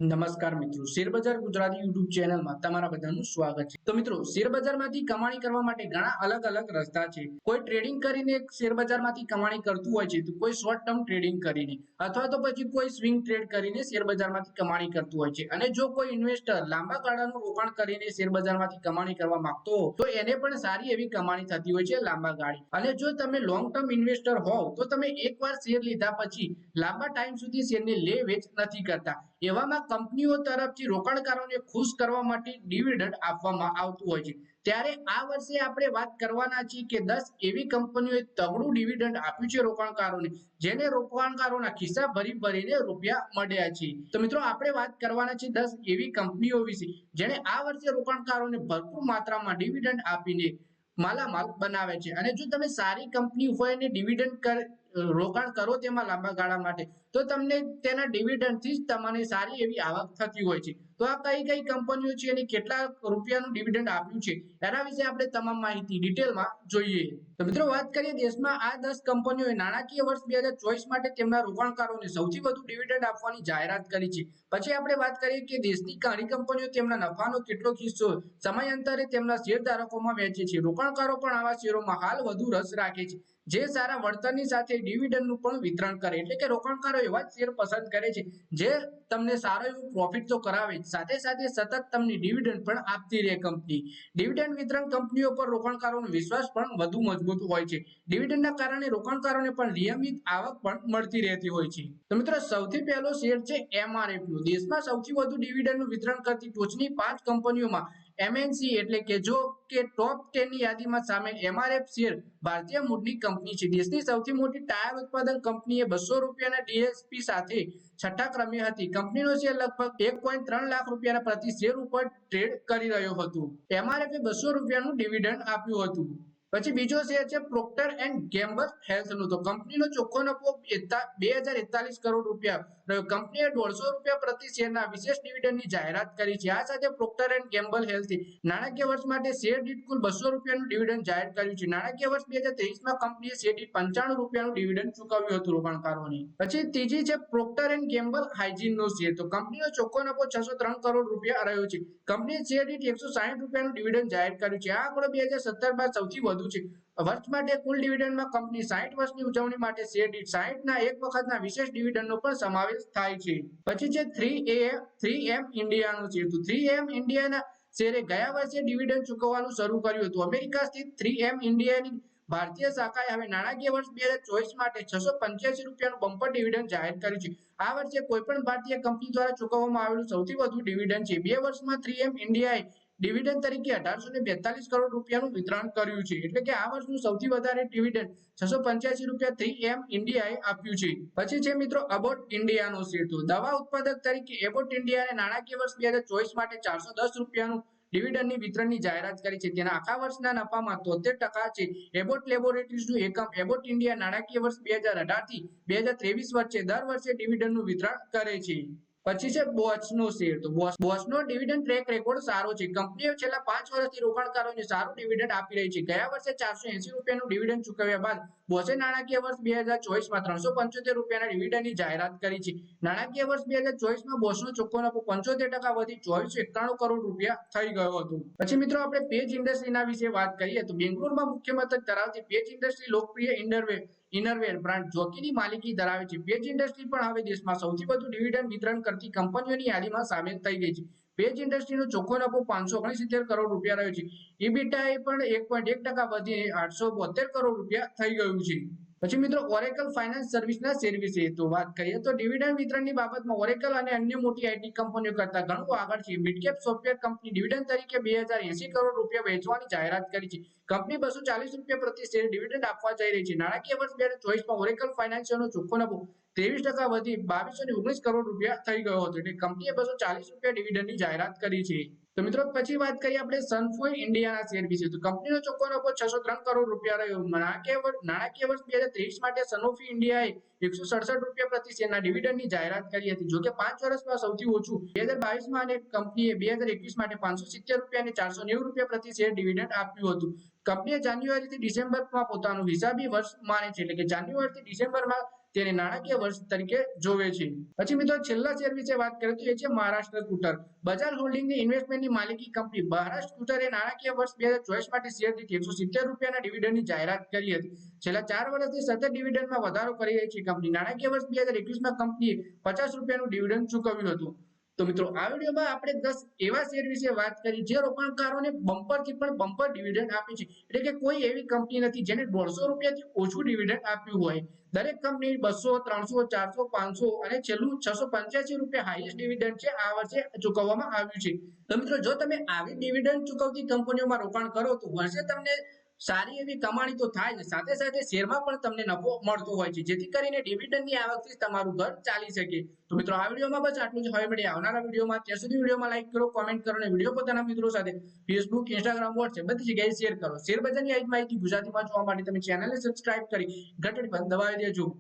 નમસ્કાર મિત્રો, શેરબજાર ગુજરાતી યુટ્યુબ ચેનલમાં તમારા બધાનું સ્વાગત છે। તો મિત્રો, શેરબજારમાંથી કમાણી કરવા માટે ઘણા અલગ અલગ રસ્તા છે। કોઈ ટ્રેડિંગ કરીને શેરબજારમાંથી કમાણી કરતું હોય છે, તો કોઈ શોર્ટ ટર્મ ટ્રેડિંગ કરીને, અથવા તો પછી કોઈ સ્વિંગ ટ્રેડ કરીને શેરબજારમાંથી કમાણી કરતું હોય છે। અને જો કોઈ ઇન્વેસ્ટર લાંબા ગાળાનું રોકાણ કરીને શેરબજારમાંથી કમાણી કરવા માંગતો હો, તો એને પણ સારી એવી કમાણી થતી હોય છે લાંબા ગાળે। અને જો તમે લોંગ ટર્મ ઇન્વેસ્ટર હોવ, તો તમે એકવાર શેર લીધા પછી લાંબા ટાઈમ સુધી શેરની લે વેચ નથી કરતા। એવામાં કંપનીઓ તરફથી રોકાણકારોને ખુશ કરવા માટે ડિવિડન્ડ આપવામાં આવતું હોય છે। ત્યારે આ વર્ષે આપણે વાત કરવાના છીએ કે 10 એવી કંપનીઓએ તગડું ડિવિડન્ડ આપ્યું છે રોકાણકારોને, જેને રોકાણકારોના ખિસ્સા ભરીને રૂપિયા મળ્યા છે। તો મિત્રો, આપણે વાત કરવાના છે 10 એવી કંપનીઓ વિશે, જેણે આ વર્ષે રોકાણકારોને ભરપૂર માત્રામાં ડિવિડન્ડ આપીને માલામાલ બનાવે છે। અને જો તમે સારી કંપની હોય ને ડિવિડન્ડ રોકાણ કરો તેમાં લાંબા ગાળા માટે, તો તમને તેના ડિવિડન્ડથી જ તમને સારી એવી આવક થતી હોય છે। તો આ કઈ કઈ કંપનીઓ છે અને કેટલા રૂપિયાનું ડિવિડન્ડ આપ્યું છે, એના વિશે આપણે તમામ માહિતી ડિટેલમાં જોઈએ। તો મિત્રો, વાત કરીએ દેશમાં આ 10 કંપનીઓએ નાણાકીય વર્ષ 2024 માટે તેમના રોકાણકારોને સૌથી વધુ ડિવિડન્ડ આપવાની જાહેરાત કરી છે। પછી આપણે વાત કરીએ કે દેશની ઘણી કંપનીઓ તેમના નફાનો કેટલો હિસ્સો સમયાંતરે તેમના શેરધારકોમાં વહેંચે છે। રોકાણકારો પણ આવા શેરોમાં હાલ વધુ રસ રાખે છે, જે સારા વળતરની સાથે ડિવિડન્ડનું પણ વિતરણ કરે। એટલે કે રોકાણકારો એવા શેર પસંદ કરે છે જે તમને સારો એવો પ્રોફિટ તો કરાવે, સાથે સાથે સતત તમને ડિવિડન્ડ પણ આપતી રહે કંપની। ડિવિડન્ડ વિતરણ કંપનીઓ પર રોકાણકારોનો વિશ્વાસ પણ વધુ મજબૂત હોય છે। ડિવિડન્ડના કારણે રોકાણકારોને પણ નિયમિત આવક પણ મળતી રહેતી હોય છે। તો મિત્રો, સૌથી પહેલો શેર છે MRF નો। દેશમાં સૌથી વધુ ડિવિડન્ડનું વિતરણ કરતી ટોચની 5 કંપનીઓમાં MNC એટલે કે જો કે ટોપ 10 ની યાદીમાં સામેલ MRF શેર ભારતીય મૂળની કંપની છે। દેશની સૌથી મોટી ટાયર ઉત્પાદન કંપનીએ 200 રૂપિયાના ડીએસપી સાથે છઠ્ઠા ક્રમે હતી। કંપનીનો શેર લગભગ 1.3 લાખ રૂપિયાના પ્રતિ શેર ઉપર ટ્રેડ કરી રહ્યો હતો। MRF એ 200 રૂપિયાનું ડિવિડન્ડ આપ્યું હતું। પછી બીજો શેર છે પ્રોક્ટર એન્ડ ગેમ્બલ હેલ્થ નો। તો કંપનીનો ચોખ્ખો નફો 2041 કરોડ રૂપિયા રહ્યો। કંપનીએ 150 રૂપિયા પ્રતિ શેરના વિશેષ ડિવિડન્ડની જાહેરાત કરી છે। આ સાથે પ્રોક્ટર એન્ડ ગેમ્બલ હેલ્થે નાણાકીય વર્ષ માટે શેર દીઠ કુલ 200 રૂપિયાનું ડિવિડન્ડ જાહેર કર્યું છે। નાણાકીય વર્ષ 2023માં કંપનીએ શેર દીઠ 95 રૂપિયાનું ડિવિડન્ડ ચૂકવ્યું હતું રોકાણકારોને। પછી ત્રીજી છે પ્રોક્ટર એન્ડ ગેમ્બલ હાઇજીન નો શેર। તો કંપનીનો ચોખ્ખો નફો 603 કરોડ રૂપિયા રહ્યો છે। કંપનીએ શેર દીઠ 160 રૂપિયાનું ડિવિડન્ડ જાહેર કર્યું છે। આ આંકડો 2017 બાદ સૌથી વધુ છે। વર્ષ માટે કુલ ડિવિડન્ડમાં કંપની 60 વર્ષની ઉજવણી માટે શેર દીઠ 60 ના એક વખતના વિશેષ ડિવિડન્ડનો પણ સમાવેશ થાય છે। પછી છે 3M ઇન્ડિયાનો શેર। તો 3M ઇન્ડિયાના શેરે ગયા વર્ષે ડિવિડન્ડ ચૂકવવાનું શરૂ કર્યું હતું। અમેરિકા સ્થિત 3M ઇન્ડિયાની ભારતીય શાખાએ હવે નાણાકીય વર્ષ 2024 માટે 685 રૂપિયાનું બમ્પર ડિવિડન્ડ જાહેર કર્યું છે। આ વર્ષે કોઈપણ ભારતીય કંપની દ્વારા ચૂકવવામાં આવેલું સૌથી વધુ ડિવિડન્ડ છે। 2 વર્ષમાં 3M ઇન્ડિયાએ ડિવિડન્ડ તરીકે 1842 કરોડ રૂપિયાનું વિતરણ કર્યું છે। એટલે કે આ વર્ષનું સૌથી વધારે ડિવિડન્ડ 685 રૂપિયા 3M ઇન્ડિયાએ આપ્યું છે। પછી છે મિત્રો અબોટ ઇન્ડિયાનો શેર। તો દવા ઉત્પાદક તરીકે એબોટ ઇન્ડિયાએ નાણાકીય વર્ષ 2024 માટે 410 રૂપિયાનું ડિવિડન્ડની વિતરણની જાહેરાત કરી છે। તેના આખા વર્ષના નફામાં 73% છે। એબોટ લેબોરેટરીઝનું એકમ એબોટ ઇન્ડિયા નાણાકીય વર્ષ 2018 થી 2023 વચ્ચે દર વર્ષે ડિવિડન્ડનું વિતરણ કરે છે। પછી છે બોચનો શેર। તો બોચનો ડિવિડન્ડ ટ્રેક રેકોર્ડ સારો છે। કંપનીએ છેલ્લા 5 વર્ષથી રોકાણકારોને સારું ડિવિડન્ડ આપી રહી છે। ગયા વર્ષે 480 રૂપિયાનું ડિવિડન્ડ ચૂકવ્યા બાદ બોચે નાણાકીય વર્ષ 2024માં 375 રૂપિયાના ડિવિડન્ડની જાહેરાત કરી છે। નાણાકીય વર્ષ 2024માં બોચનો ચોખ્ખો નફો 75% વધી 2491 કરોડ રૂપિયા થઈ ગયો હતો। પછી મિત્રો, આપણે પેજ ઇન્ડસ્ટ્રીના વિશે વાત કરીએ તો બેંગ્લોરમાં મુખ્ય મથક ધરાવતી પેજ ઇન્ડસ્ટ્રી લોકપ્રિય ઇનરવેર બ્રાન્ડ જોકીની માલિકી ધરાવે છે। પેજ ઇન્ડસ્ટ્રી પણ હવે દેશમાં સૌથી વધુ ડિવિડન્ડ વિતરણ કરતી કંપનીઓની યાદીમાં સામેલ થઈ ગઈ છે। પેજ ઇન્ડસ્ટ્રીનો ચોખ્ખો નફો 569 કરોડ રૂપિયા રહ્યો છે। ઇબીટા એ પણ 1.1% વધી 872 કરોડ રૂપિયા થઈ ગયું છે। પછી મિત્રો, ઓરેકલ ફાઇનાન્સ સર્વિસના શેર વિશે તો વાત કરીએ તો ડિવિડન્ડ વિતરણની બાબતમાં ઓરેકલ અને અન્ય મોટી આઈટી કંપનીઓ કરતા ઘણું આગળ છે। મિડકેપ સોફ્ટવેર કંપની ડિવિડન્ડ તરીકે 2080 કરોડ રૂપિયા વહેંચવાની જાહેરાત કરી છે। કંપની 240 રૂપિયા પ્રતિ શેર ડિવિડન્ડ આપવા જઈ રહી છે। નાણાકીય વર્ષ 2024માં ઓરેકલ ફાઇનાન્સનો ચોખ્ખો નફો 23% વધી 2219 કરોડ રૂપિયા થઈ ગયો હતો। એટલે કંપનીએ 240 રૂપિયા ડિવિડન્ડની જાહેરાત કરી છે। તો મિત્રો, પછી વાત કરીએ આપણે સનફોય ઇન્ડિયાના શેર વિશે। તો કંપનીનો ચોખ્ખો નફો 603 કરોડ રૂપિયા રહ્યો। નાણાકીય વર્ષ 2023 માટે સનોફી ઇન્ડિયાએ 167 રૂપિયા પ્રતિ શેરના ડિવિડન્ડની જાહેરાત કરી હતી। જો કે 5 વર્ષમાં સૌથી ઓછું 2022માં અને કંપનીએ 2021 માટે 570 રૂપિયા અને 490 રૂપિયા પ્રતિ શેર ડિવિડન્ડ આપ્યું હતું। કંપનીએ જાન્યુઆરીથી ડિસેમ્બરમાં પોતાનું હિસાબી વર્ષ માને છે। એટલે કે જાન્યુઆરીથી ડિસેમ્બરમાં તેને નાણાકીય વર્ષ તરીકે જોવે છે. પછી મિત્રો છેલ્લા શેર વિશે વાત કરીએ તો એ છે મહારાષ્ટ્ર સ્કૂટર. બજાજ હોલ્ડિંગની ઇન્વેસ્ટમેન્ટની માલિકી કંપની મહારાષ્ટ્ર સ્કૂટરે નાણાકીય વર્ષ 2024 માટે શેર દીઠ 170 રૂપિયાના ડિવિડન્ડની જાહેરાત કરી હતી. છેલ્લા 4 વર્ષથી સતત ડિવિડન્ડમાં વધારો કરી રહી છે કંપની. નાણાકીય વર્ષ 2021માં કંપનીએ 50 રૂપિયાનું ડિવિડન્ડ ચૂકવ્યું હતું. તો મિત્રો આ વિડીયોમાં આપણે 10 એવા શેર વિશે વાત કરી જે રોકાણકારોને બમ્પરથી પણ બમ્પર ડિવિડન્ડ આપે છે. એટલે કે કોઈ એવી કંપની નથી જેને 150 રૂપિયાથી ઓછું ડિવિડન્ડ આપ્યું હોય. દરેક કંપની 200, 300, 400, 500 અને છેલ્લું 685 રૂપિયા હાઈએસ્ટ ડિવિડન્ડ છે આ વર્ષે ચૂકવવામાં આવ્યું છે. તો મિત્રો જો તમે આવી ડિવિડન્ડ ચૂકવતી કંપનીઓમાં રોકાણ કરો તો વર્ષે તમને સારી એવી કમાણી તો થાય છે, સાથે સાથે શેરમાં પણ તમને નફો મળતો હોય છે, જેથી કરીને ડિવિડન્ડની આવકથી તમારું ઘર ચાલી શકે. તો મિત્રો આ વિડીયોમાં બસ આટલું જ. હવે મળીએ આવનારા વિડીયોમાં. ત્યાં સુધી વિડીયોમાં લાઈક કરો, કોમેન્ટ કરો અને વિડીયો પોતાના મિત્રો સાથે ફેસબુક, ઇન્સ્ટાગ્રામ, વોટ્સએપ બધી જગ્યાએ શેર કરો. શેર બજારની આવી માહિતી ગુજરાતીમાં જોવા માટે તમે ચેનલને સબસ્ક્રાઇબ કરી ઘંટડી પર દબાવી દેજો.